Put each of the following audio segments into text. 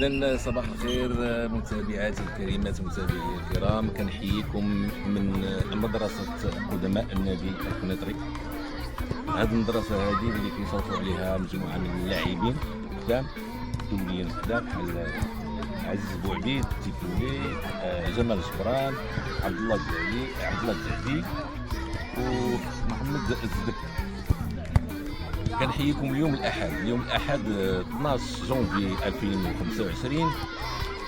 إذا صباح الخير متابعاتي الكريمات متابعي الكرام، كنحييكم من مدرسة قدماء النادي القنيطري. هذه المدرسة هذه اللي كيصوتوا عليها مجموعة من اللاعبين قدام دوليين قدام بحال عزيز بوعبيد، تيفولي، جمال جبران، عبد الله الدعدي ومحمد الزدك. كنحييكم اليوم الأحد 12 جونفي 2025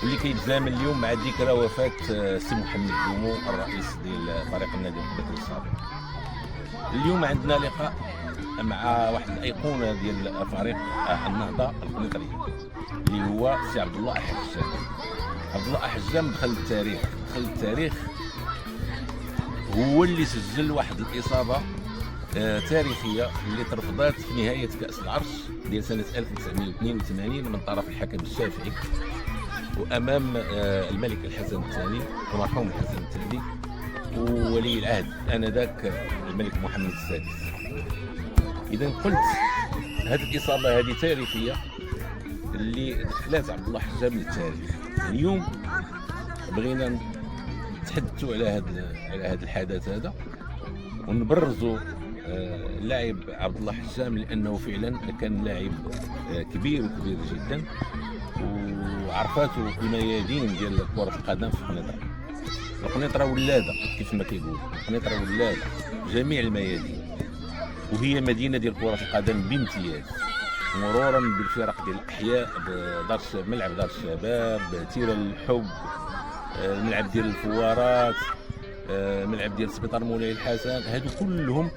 اللي كيتزامن اليوم مع ذكرى وفاة السي محمد بومو الرئيس ديال فريق النادي القنيطري السابق. اليوم عندنا لقاء مع واحد الأيقونة ديال فريق النهضة القنيطري اللي هو السي عبد الله أحجام. عبد الله أحجام دخل التاريخ هو اللي سجل واحد الإصابة تاريخية اللي ترفضت في نهاية كأس العرش ديال سنة 1982 من طرف الحكم الشافعي وأمام الملك الحسن الثاني المرحوم الحسن الثاني وولي العهد آنذاك الملك محمد السادس. إذا قلت هذه الإصابة هذه تاريخية اللي دخلت عبد الله حجام للتاريخ. اليوم بغينا نتحدثوا على هذا الحدث هذا ونبرزوا اللاعب عبد الله حجام، لانه فعلا كان لاعب كبير جدا وعرفاته الميادين ديال كرة القدم في القنيطرة ولاده كيف ما كيقول القنيطرة ولاده جميع الميادين، وهي مدينة ديال كرة القدم بامتياز، مرورا بالفرق ديال الاحياء ملعب دار الشباب، تيران الحب، الملعب ديال الفوارات، ملعب ديال سبيطار مولاي الحسن. هادو كلهم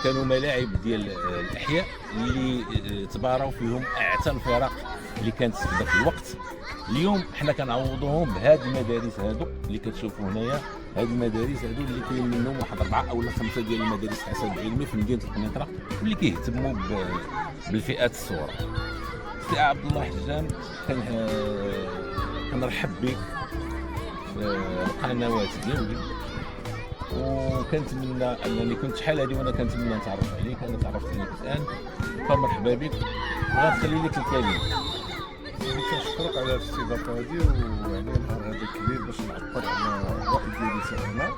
كانوا ملاعب ديال الاحياء اللي تباراو فيهم اعتى الفرق اللي كانت في ذاك الوقت. اليوم حنا كنعوضوهم بهاد المدارس هادو اللي كتشوفوا هنايا، هاد المدارس هادو اللي كاين منهم واحد 4 أو 5 ديال المدارس حسب علمي في مدينه القنيطره واللي كيهتموا بالفئات الصغرى. سي عبد الله حجام كنرحب بك في القنوات ديالي، وكنتمنى انني كنت شحال هذه وانا كنتمنى نتعرف عليك. انا تعرفت عليك الان فمرحبا بك وغنخلي لك الكلمه. كنشكرك على الاستضافه هذه، ويعني نهار هذا كبير باش نعبر على الراي ديالي انا.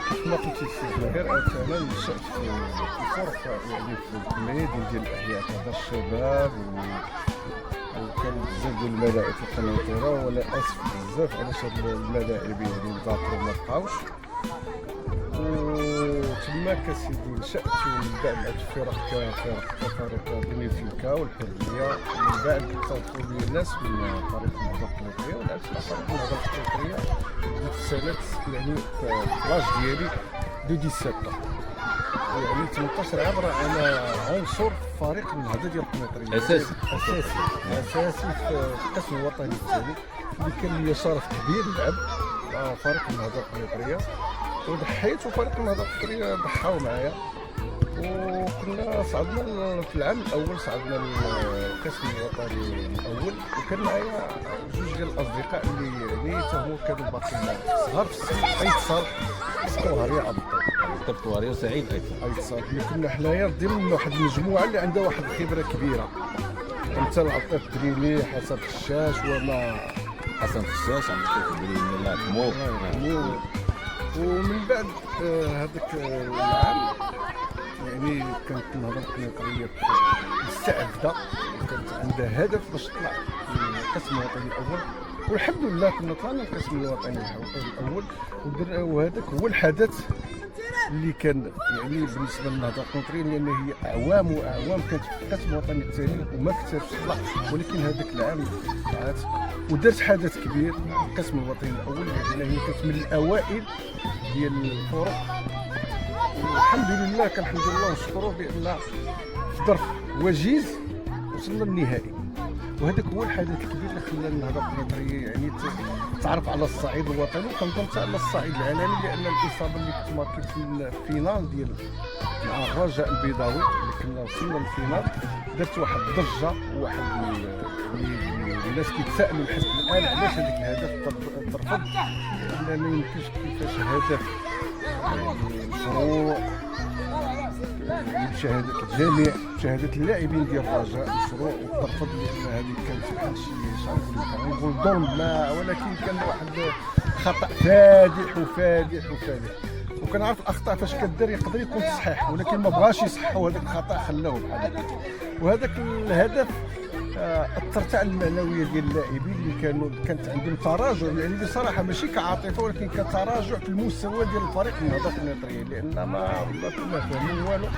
كيف ما قلتي السي زهير، انا نشأت في فرق يعني في الميادين ديال الاحياء تاع الشباب وكان بزاف ديال الملاعب في القنيطره، ولا اسف بزاف علاش هاد الملاعب يعني تذاكروا ما بقاوش. وتماك اسيدي نشأت ومن بعد لعبت فرق كفريق بنفيكا والحريه، ومن بعد تصادفوا لي الناس من فريق النهضه القنيطريه ولعبت مع فريق النهضه القنيطريه في السنوات يعني في لاج ديالي دو 17 يعني 18 عام. انا عنصر في فريق النهضه ديال القنيطريه اساسي في القسم الوطني الثاني، اللي كان لي شرف كبير نلعب مع فريق النهضه القنيطريه وضحيت، وفريق النهضه القنيطريه ضحاو معايا، وكنا صعدنا في العام الاول، صعدنا القسم الوطني الاول، وكان معايا جوج ديال الاصدقاء اللي يعني هما كانوا باقيين صغار في السن، ايتصال طوهري عبد طوهري وسعيد ايتصال اللي كنا حنايا ضمن واحد المجموعه اللي عندها واحد الخبره كبيره، مثل عطيف الدريلي، حسن خشاش، وما حسن خشاش عم تشوف الدريلي الله يرحمه. ومن بعد هذاك العام يعني كانت النهضه القنيطريه مستعده وكانت عندها هدف باش تطلع القسم الوطني الاول، والحمد لله كنا طلعنا القسم الوطني الاول. وهذاك هو الحدث اللي كان يعني بالنسبه للنهضه القنيطريه، لان هي اعوام كانت في القسم الوطني الثاني وما كتبش تطلع، ولكن هذاك العام طلعت ودارت حدث كبير. القسم الوطني الاول لان هي كانت من الاوائل ديال الفرق، والحمد لله كنحمد الله ونشكروه بان في ظرف وجيز وصلنا للنهائي. وهذاك هو الحدث الكبير اللي خلى النهضه القنيطريه يعني تعرف على الصعيد الوطني وكنظن حتى على الصعيد العالمي، لان الاصابه اللي كنت ماركت في الفينال ديال مع الرجاء البيضاوي اللي كنا وصلنا للفينال درت واحد الضجه وواحد الناس كيتسائلوا لحد الان علاش هذاك الهدف ترفض، لان ما يمكنش كيفاش هدف يعني مشروع بشهاده الجميع، بشهاده اللاعبين ديال الرجاء مشروع وترفض، لان هذه كانت واحد الشيء نقول ظلم، لا ولكن كان واحد خطا فادح وفادح وفادح. وكنعرف الاخطاء فاش كدار يقدر يكون تصحيح، ولكن ما بغاش يصحح، وهذاك الخطا خلاوه بحال هكا. وهذاك الهدف اثرت على المعنويه ديال اللاعبين اللي كانت عندهم تراجع، يعني بصراحه ماشي كعاطفه ولكن كتراجع في المستوى ديال الفريق النهضه القنيطريه، لان ما كنا فاهمين والو.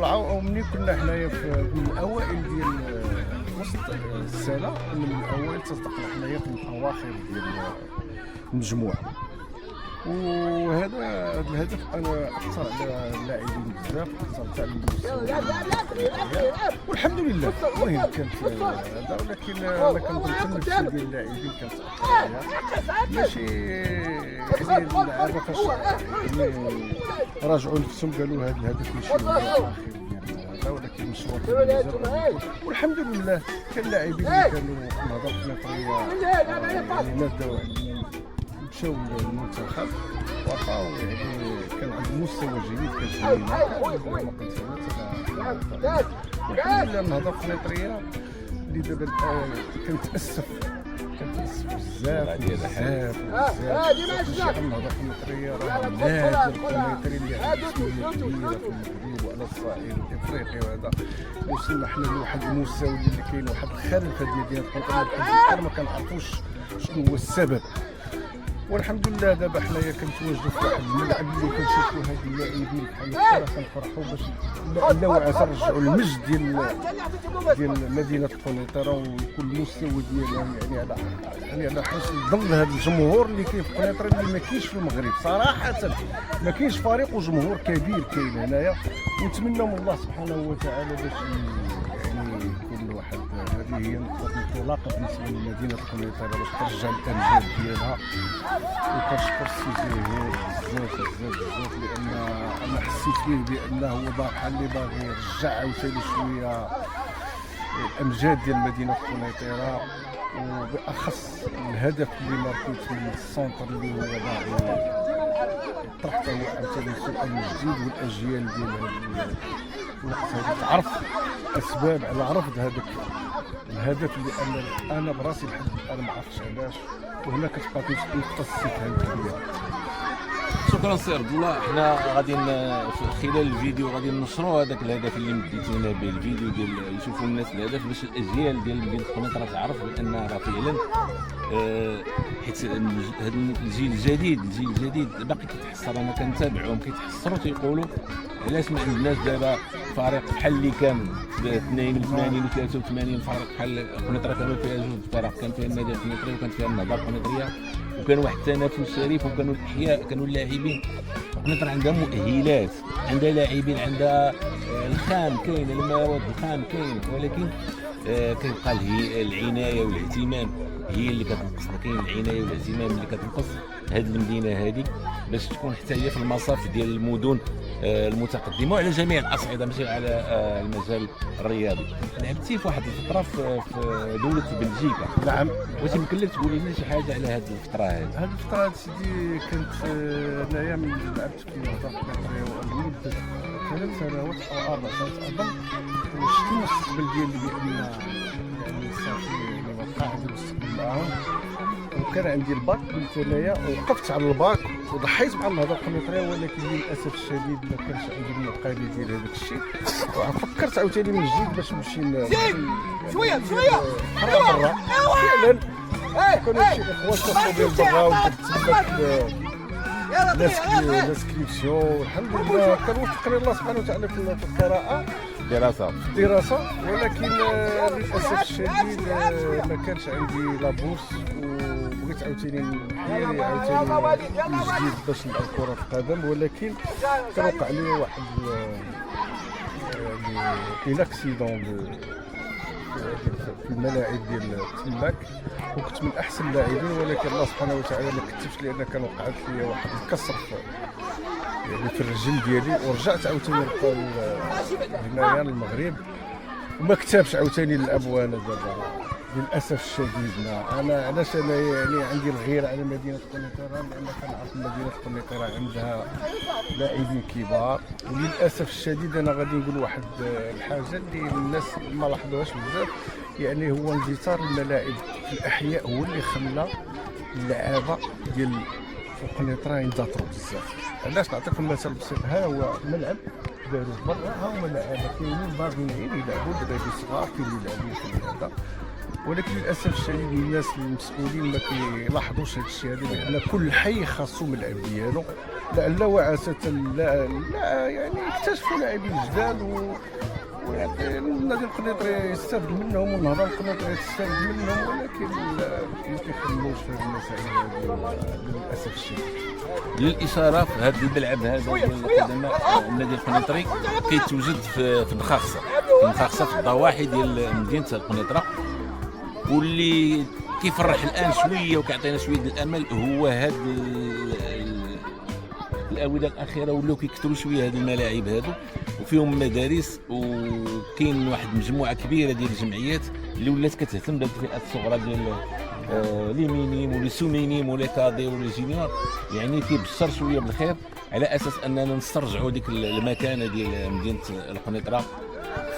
ومني كنا حنايا من الاوائل ديال وسط السنه، كنا من الاوائل تصدقنا حنايا في الاواخر ديال المجموعه. وهذا الهدف انا اثر على اللاعبين بزاف، اثرت على المستوى والحمد لله. المهم كانت هذا، ولكن انا كنظن النفسيه ديال اللاعبين كانت ماشي يعني اللعابه فاش يعني راجعوا نفسهم قالوا هذا الهدف ماشي هو الاخير ديالنا هذا، ولكن مشوار كبير. والحمد لله كان لاعبين اللي كانوا في النهضه القنيطريه يعني نادوا مشاو للمنتخب وبقاو، يعني كان عندهم مستوى جيد كجميع ما قلت انا. والحمد لله النهضه القنيطريه اللي دابا كنتاسف بزاف بزاف بزاف. النهضه القنيطريه راه النادي القنيطري اللي عنده مسؤوليه كبيره في المغرب وعلى الصعيد الافريقي، وهذا وصلنا حنا لواحد المستوى اللي كاين واحد الخلل في هذه المدينه القنيطريه ما كنعرفوش شنو هو السبب. والحمد لله دابا حنايا كنتواجدوا في واحد الملعب اللي كنشوفوا هاد اللاعبين بحال هكا كنفرحوا باش نرجعوا المجد ديال مدينه القنيطره ويكون المستوى ديالها يعني على حسن ظل هذا الجمهور اللي كاين في القنيطره اللي ما كاينش في المغرب صراحه. ما كاينش فريق وجمهور كبير كاين هنايا، ونتمنى من الله سبحانه وتعالى باش يعني يكون واحد، هذه هي نقطه انطلاقه بالنسبه لمدينه القنيطره باش ترجع الامجاد ديالها. وكنشكر السي زهير بزاف بزاف بزاف، لان انا حسيت به بانه هو بحال اللي باغي يرجع عاوتاني شويه الامجاد ديال مدينه القنيطره، وبالاخص الهدف اللي مربوط من السونتر اللي هو باغي يطرح هو عاوتاني سؤال جديد، والاجيال ديال هذا الوقت هذا تعرف اسباب على رفض هذاك الهدف اللي انا براسي لحد الان ما عرفتش علاش، وهنا كتبقى نقطه استفهام كبيره. شكرا سي عبد الله. حنا غادي خلال الفيديو غادي نشروا هذاك الهدف اللي مديتينا به، الفيديو ديال يشوفوا الناس الهدف باش الاجيال ديال مدينه القنيطره تعرف بان راه فعلا حيت هذا الجيل الجديد باقي كيتحسر. انا كنتابعهم كيتحسروا تيقولوا علاش ما عندناش دابا فريق بحال اللي كان 82 و 83 فريق بحال القنيطره. كانوا فيها جوج فرق، كان فيها النادي القنيطري وكان فيها النهضه القنيطريه، وكان واحد التنافس شريف، وكانوا الاحياء كانوا اللاعبين. القنيطره عندها مؤهلات، عندها لاعبين، عندها الخام كاين، الموارد الخام كاين، ولكن كيبقى العنايه والاهتمام هي اللي كتنقصنا. كاين العنايه والاهتمام اللي كتنقص هذه المدينه هذه باش تكون حتى هي في المصاف ديال المدن المتقدمه وعلى جميع الاصعده ماشي على المجال الرياضي. لعبتي في واحد الفتره في دوله بلجيكا. نعم. واش يمكن لك تقول لنا شي حاجه على هذه الفتره هذه؟ هذه الفتره سيدي كنت انايا من لعبت في النهضه القنيطريه ولمده 3 سنوات او 4 سنوات اظن، وشفت المستقبل ديالي بان يعني صافي يعني وقع عندي المستقبل معاهم. وكان عندي الباك قلت انايا وقفت على الباك وضحيت مع النهضه القنيطريه، ولكن للاسف الشديد ما كانش عندي المقابل ديال هذاك الشيء. وفكرت عاوتاني من جديد باش نمشي شويه برا. فعلا كانوا شي اخوات كيخرجوا برا وكتسبب لاسكريبسيون. والحمد لله كان وفقني الله سبحانه وتعالى في القراءه الدراسه، ولكن للاسف الشديد ما كانش عندي لا بورس، وبغيت عاوتاني نحيري عاوتاني من جديد باش نلعب كره القدم. ولكن كان وقع لي واحد يعني اكسيدون في الملاعب ديال تماك، وكنت من احسن اللاعبين، ولكن الله سبحانه وتعالى ما كتبش، لان كان وقعت لي واحد الكسر يعني في الرجل ديالي. ورجعت عاوتاني هنايا للمغرب وما كتبش عاوتاني للابوان دابا للاسف الشديد انا علاش انا يعني عندي الغيره على مدينه قنيطره، لان كنعرف مدينه قنيطره عندها لاعبين كبار، وللاسف الشديد انا غادي نقول واحد الحاجه اللي الناس ما لاحظوهاش بزاف، يعني هو اندثار الملاعب في الاحياء هو اللي خلى اللعابه ديال في قنيطره ينتظروا بزاف. علاش نعطيكم مثال بسيط، ها هو ملعب داروه برا، ها هما لعابه كاينين باغيين يلعبوا دراري صغار كاينين يلعبوا في هذا، ولكن للاسف الشديد الناس المسؤولين ما كيلاحظوش هذا الشيء هذا، لان كل حي خاصو ملعب ديالو، لعل وعسى لا يعني يكتشفوا لاعبين جداد ويعني النادي القنيطري يستافد منهم والنهضه القنيطريه تستافد منهم، ولكن ما كيخلوش في هذه المسائل هذه للاسف الشديد. للاشاره في هذا الملعب هذا ديال القدماء النادي القنيطري كيتوجد في نخاخصه، في الضواحي ديال مدينه القنيطره، واللي كيفرح الان شويه وكيعطينا شويه الامل هو هاد الاونه الاخيره ولاو كيكثروا شويه هاد الملاعب هادو، وفيهم مدارس، وكاين واحد مجموعه كبيره ديال الجمعيات اللي ولات كتهتم بالفئات الصغرى ديال لي مينيم ولي سو مينيم ولي كادي ولي جينيور، يعني كيبشر شويه بالخير على اساس اننا نسترجعوا ديك المكانه ديال مدينه القنيطره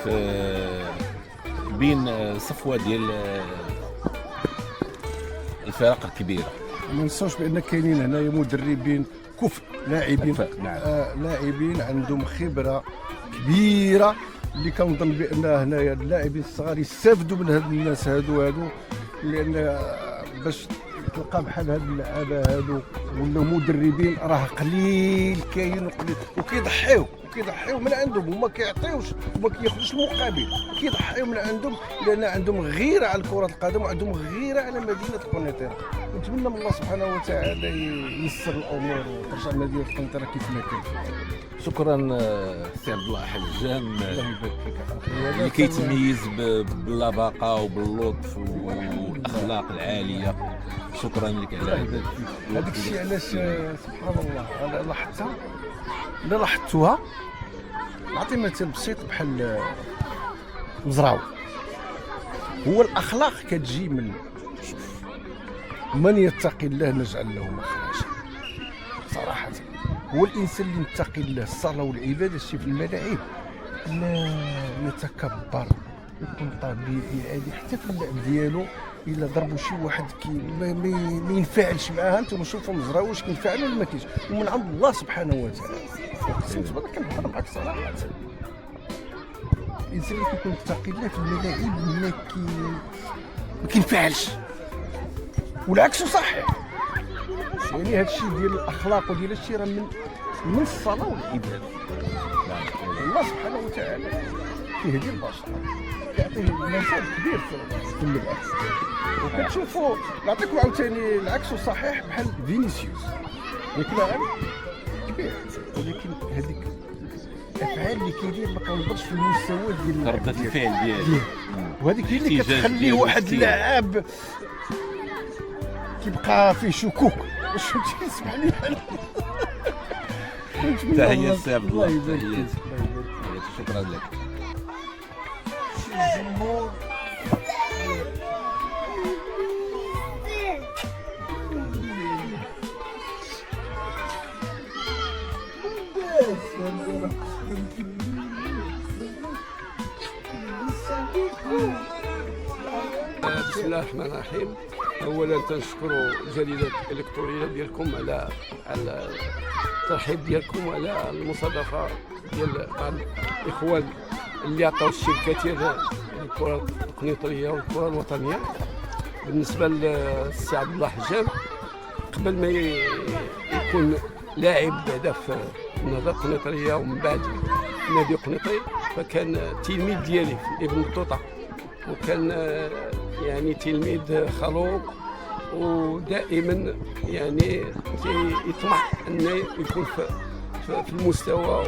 في بين صفوه ديال الفرق الكبيره. ما ننساوش بان كاينين هنايا مدربين كفء، لاعبين لاعبين عندهم خبره كبيره، اللي كنظن بان هنايا اللاعبين الصغار يستافدوا من هاد الناس هادو لان باش تلقى بحال هاد اللعابه هادو ولا مدربين راه قليل كاين وكيضحيو من عندهم، وما كيعطيوش وما كياخذوش المقابل، كيضحيو من عندهم لان عندهم غيره على كره القدم وعندهم غيره على مدينه القنيطره. نتمنى من الله سبحانه وتعالى ييسر الامور وترجع مدينه القنيطره كيف ما كانت. شكرا سي عبد الله حجام الله يبارك فيك اللي كيتميز باللباقه وباللطف والاخلاق العاليه. شكرا لك على هذاك الشيء. علاش سبحان الله انا لاحظتها نعطي مثال بسيط بحال مزراوي، هو الاخلاق كتجي من من يتقي الله نجعل له مخرجا. صراحه هو الانسان اللي متقي الله، الصلاه والعباده شي في الملاعب لا يتكبر، يكون طبيعي عادي، حتى في اللعب ديالو الا ضربوا شي واحد ما ينفعلش معاه. انتم شوفوا مزراوي واش كينفعل ولا ما كاينش، ومن عند الله سبحانه وتعالى. قسمت بالله كنهضر معاك صراحه، الانسان اللي كيكون متقي الله في الملاعب ما كينفعلش، والعكس صحيح. يعني هذا الشيء ديال الاخلاق وديال الشيء راه من الصلاه والعباده. الله سبحانه وتعالى كيهدي البشر، كيعطيه مثال كبير في اللعب. وكتشوفوا نعطيكم عاوتاني العكس صحيح بحال فينيسيوس، ياك لاعب كبير ولكن هذيك الافعال اللي كيدير ما كنظنش في المستوى ديال ردة الفعل ديالو، وهذيك هي اللي كتخلي واحد اللاعب كيبقى فيه شكوك. واش فهمتي؟ اسمح لي تحية السي عبد الله، تحية. شكرا لك. بسم الله الرحمن الرحيم. اولا تنشكروا الجريده الالكترونيه ديالكم على الترحيب ديالكم وعلى المصادفه ديال بعض الاخوان اللي عطاو الشركه ديال الكره القنيطريه والكره الوطنيه. بالنسبه للسي عبد الله حجام، قبل ما يكون لاعب بعدا في النهضه القنيطريه ومن بعد النادي القنيطري، فكان تلميذ ديالي في ابن بطوطه، وكان يعني تلميذ خلوق، ودائما يعني يطمح انه يكون في المستوى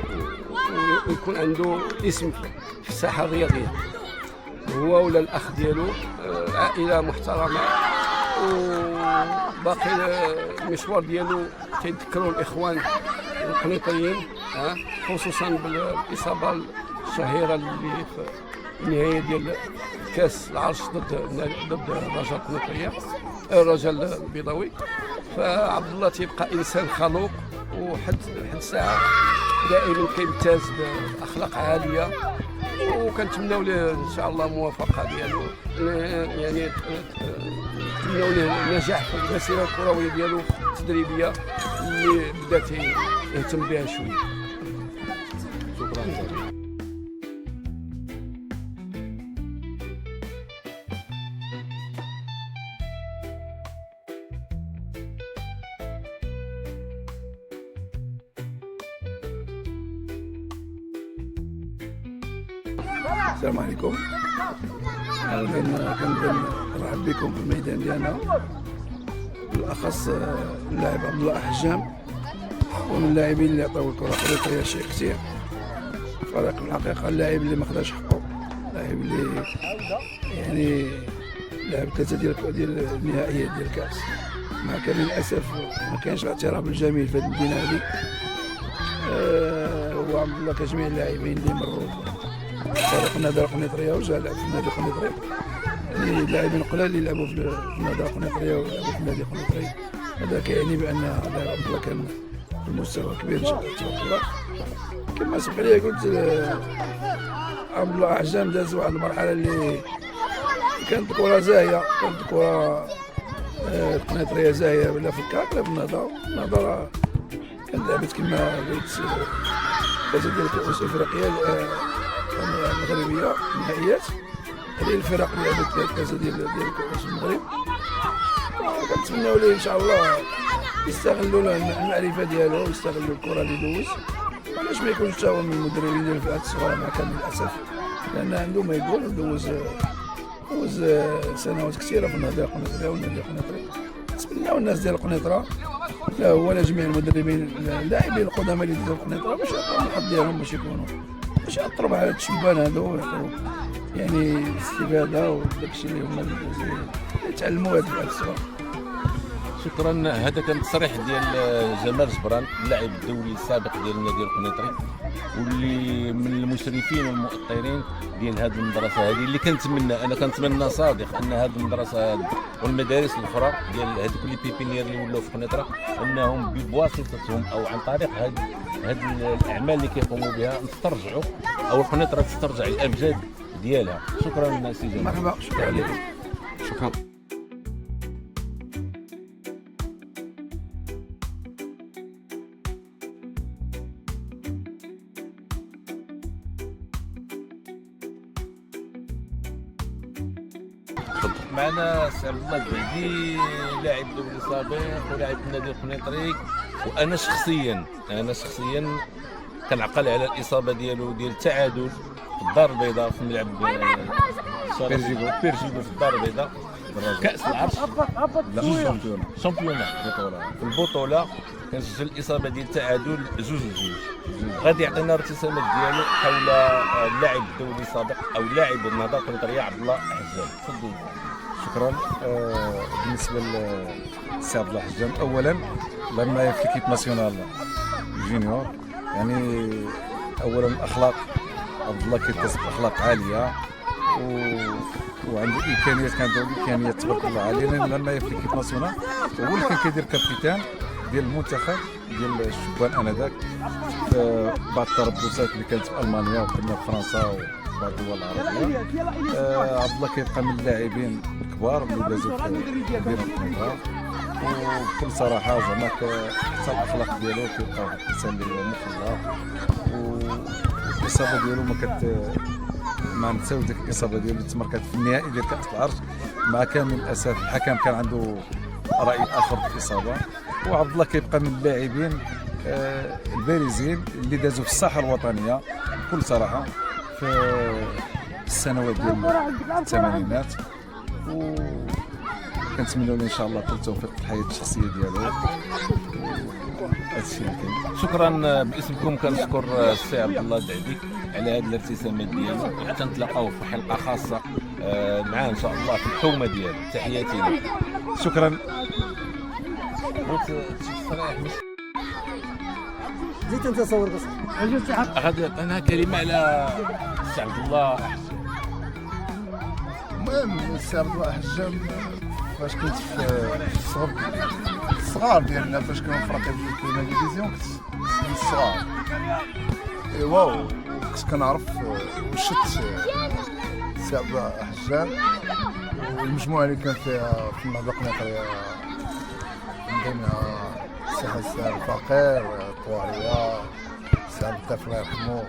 ويكون عنده اسم في الساحه الرياضيه. هو ولا الاخ ديالو عائله محترمه، وباقي المشوار ديالو تيذكروا الاخوان القنيطريين، خصوصا بالاصابه الشهيره اللي في النهايه ديال كاس العرش ضد الرجاء القنيطريه الرجاء البيضاوي. فعبد الله تيبقى انسان خلوق، وحد الساعه دائما كيمتاز باخلاق عاليه، وكنتمناو له ان شاء الله الموافقه ديالو، يعني نتمناو له النجاح في المسيره الكرويه ديالو التدريبيه اللي بدا يهتم بها شويه. شكرا. السلام عليكم. كنرحب بكم في الميدان ديالنا، بالاخص اللاعب عبد الله حجام، ومن اللاعبين اللي عطاو الكره القنيطريه شيء كثير. فريق الحقيقه اللاعب اللي ما خداش حقه، اللاعب اللي يعني لعب 3 ديال النهائيات ديال الكاس، مع كامل الاسف ما كانش الاعتراف بالجميل في هذه المدينه هذه. وعبد الله كجميع اللاعبين اللي مروا فريق النادي القنيطريه وجا لعب في النادي القنيطري، يعني اللاعبين القلال اللي لعبوا في النادي القنيطريه ولعبوا في النادي القنيطري، هذا كيعني بان اللاعب عبد الله كان في المستوى كبير ان شاء الله تبارك الله. كما سبق لي قلت عبد الله حجام داز واحد المرحله اللي كانت كره زاهيه، كانت كره القنيطريه زاهيه ولا في الكاك لا في النهضه كانت لعبت كما قلت كاس ديال الكؤوس الافريقيه المغربيه النهائيات. هذه الفرق اللي لعبت كاس ديال كؤوس المغرب، كنتمناو ليه ان شاء الله يستغلوا المعرفه ديالو ويستغلوا الكره اللي دوز. علاش ما يكونش حتى هو من المدربين ديال الفئات الصغرى مع كامل الاسف، لان عنده ما يقول دوز سنوات كثيره في النادي القنيطري والنادي القنيطري. نتمناو الناس ديال القنيطره، لا هو لا جميع المدربين اللاعبين القدامى اللي ديال القنيطره باش يعطيو الحظ ديالهم باش يأثروا على هاد الشبان هادو ويعطيو يعني الاستفاده وداك الشيء اللي هما يتعلموا هاد الفئات الصغرى. شكرا. هذا كان تصريح ديال جمال جبران، اللاعب الدولي السابق ديال النادي القنيطري، واللي من المشرفين والمؤطرين ديال هذه المدرسه هذه، اللي كنتمنى صادق ان هذه المدرسه هذه والمدارس الاخرى ديال هذوك لي بيبينيير اللي ولاو في قنيطره، انهم بواسطتهم او عن طريق هذه الاعمال اللي كيقوموا بها نسترجعوا او قنيطره تسترجع الامجاد ديالها. شكرا سي جمال. مرحبا، شكرا لكم. شكرا. معنا سي عبد الله الزهدي، لاعب دولي سابق ولاعب النادي القنيطري. وانا شخصيا كنعقل على الاصابه ديالو ديال التعادل في الدار البيضاء في ملعب بيرجيغو في الدار البيضاء كاس العرش، لا شامبيونا في البطوله كان سجل الاصابه ديال التعادل 2-2. غادي يعطينا الارتسامات ديالو حول اللاعب الدولي السابق او لاعب النهضه القنيطريه عبد الله حجام. تفضل. شكرا. بالنسبه للسي عبد الله حجام، اولا لما في ليكيب ناسيونال جونيور، يعني اولا الاخلاق، عبد الله كيتصف باخلاق عاليه وعنده امكانيات، كان عنده امكانيات تبارك الله عاليه. لما في ليكيب ناسيونال هو اللي كان كيدير كابيتان ديال المنتخب ديال الشبان انذاك في بعض التربصات اللي كانت في المانيا وكنا في فرنسا وبعض الدول العربيه. عبد الله كيبقى من اللاعبين الكبار اللي دازوا في مدينه القنيطره، وبكل صراحه زعما حتى الاخلاق ديالو كيبقى واحد الانسان اللي هو مخلص، والاصابه ديالو ما نساو ديك الاصابه ديالو تمركات في النهائي ديال كاس العرش. مع كامل الاسف الحكم كان عنده راي اخر في الاصابه. وعبد الله كيبقى من اللاعبين البارزين اللي دازوا في الساحه الوطنيه بكل صراحه في السنوات ديال الثمانينات، وكنتمنوا له ان شاء الله كل التوفيق في الحياه الشخصيه ديالو. هادشي اللي كاين. شكرا. باسمكم كنشكر السي عبد الله الزهدي على هذه الارتسامات ديالو، وحتى نتلاقاو في حلقه خاصه معاه ان شاء الله في الحومه ديالو. تحياتي لك. شكرا. زيد انت تصور بس. غادي انا كلمه على السي عبد الله. المهم السي عبد الله حجام فاش كنت في الصغار ديالنا فاش كانوا في رقم كاينه ديفيزيون كنت من الصغار ايوا كنت كنعرف وشت السي عبد الله حجام والمجموعه اللي كان فيها في النهضه القنيطريه من ضمنها السي حسان الفقير الطواريه السي عبد الطيف الله يرحمه.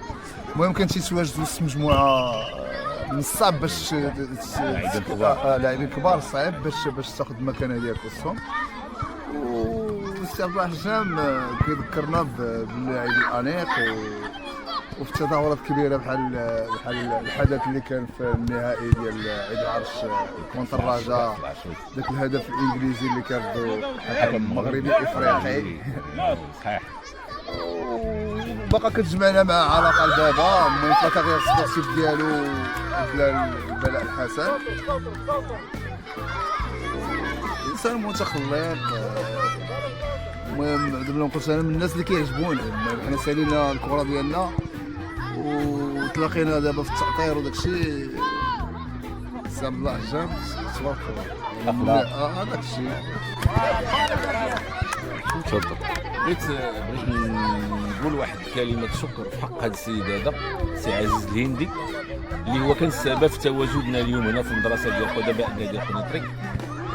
المهم كان تيتواجدوا وسط مجموعه من الصعب باش لاعبين كبار صعيب باش تاخذ المكانه ديالك وسطهم. والسي عبد الله حجام كيذكرنا باللاعب الانيق وفي تظاهرات كبيره بحال الحدث اللي كان في النهائي ديال عيد العرش كونتر الرجاء، ذاك الهدف الانجليزي اللي كيردو الحكم المغربي افريقي. صحيح. وبقى كتجمعنا مع علاقه لدابا من الكارير سبورتيف ديالو بلاء الحسن. انسان متخلق. المهم دابا نقول انا من الناس اللي كيعجبوني، حنا سالينا الكره ديالنا وتلاقينا دابا في التأطير وداكشي. السي عبد الله حجام تبارك الله. هذاك الشيء. تفضل. بغيت نقول واحد كلمة شكر في حق هذا السيد هذا سي عزيز الهندي اللي هو كان السبب في تواجدنا اليوم هنا في المدرسة ديال قدماء نادي القنيطري،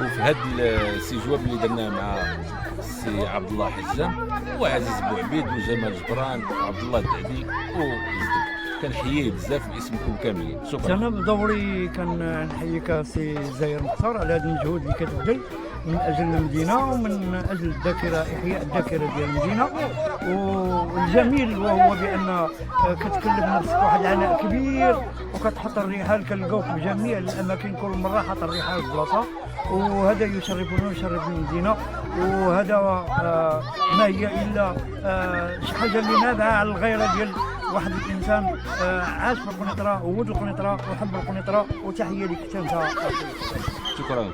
وفي هذا الاستجواب اللي درناه مع السي عبد الله حجام وعزيز بوعبيد وجمال جبران وعبد الله الدعبي وزدك. كنحييه بزاف باسمكم كاملين. شكرا. انا بدوري كنحييك سي زاهر مختار على هذا المجهود اللي كتبذل من اجل المدينه ومن اجل الذاكره، احياء الذاكره ديال المدينه. والجميل وهو بان كتكلف نفسك واحد العناء كبير وكتحط الرحال، كنلقاوك بجميع الاماكن كل مره حاط الرحال في بلاصه، وهذا يشرفنا ويشرف المدينه. وهذا ما هي الا شي حاجه اللي نابعه على الغيره ديال واحد الانسان عاش في القنيطره وولد القنيطره وحب القنيطره. وتحيه لك انت. شكرا.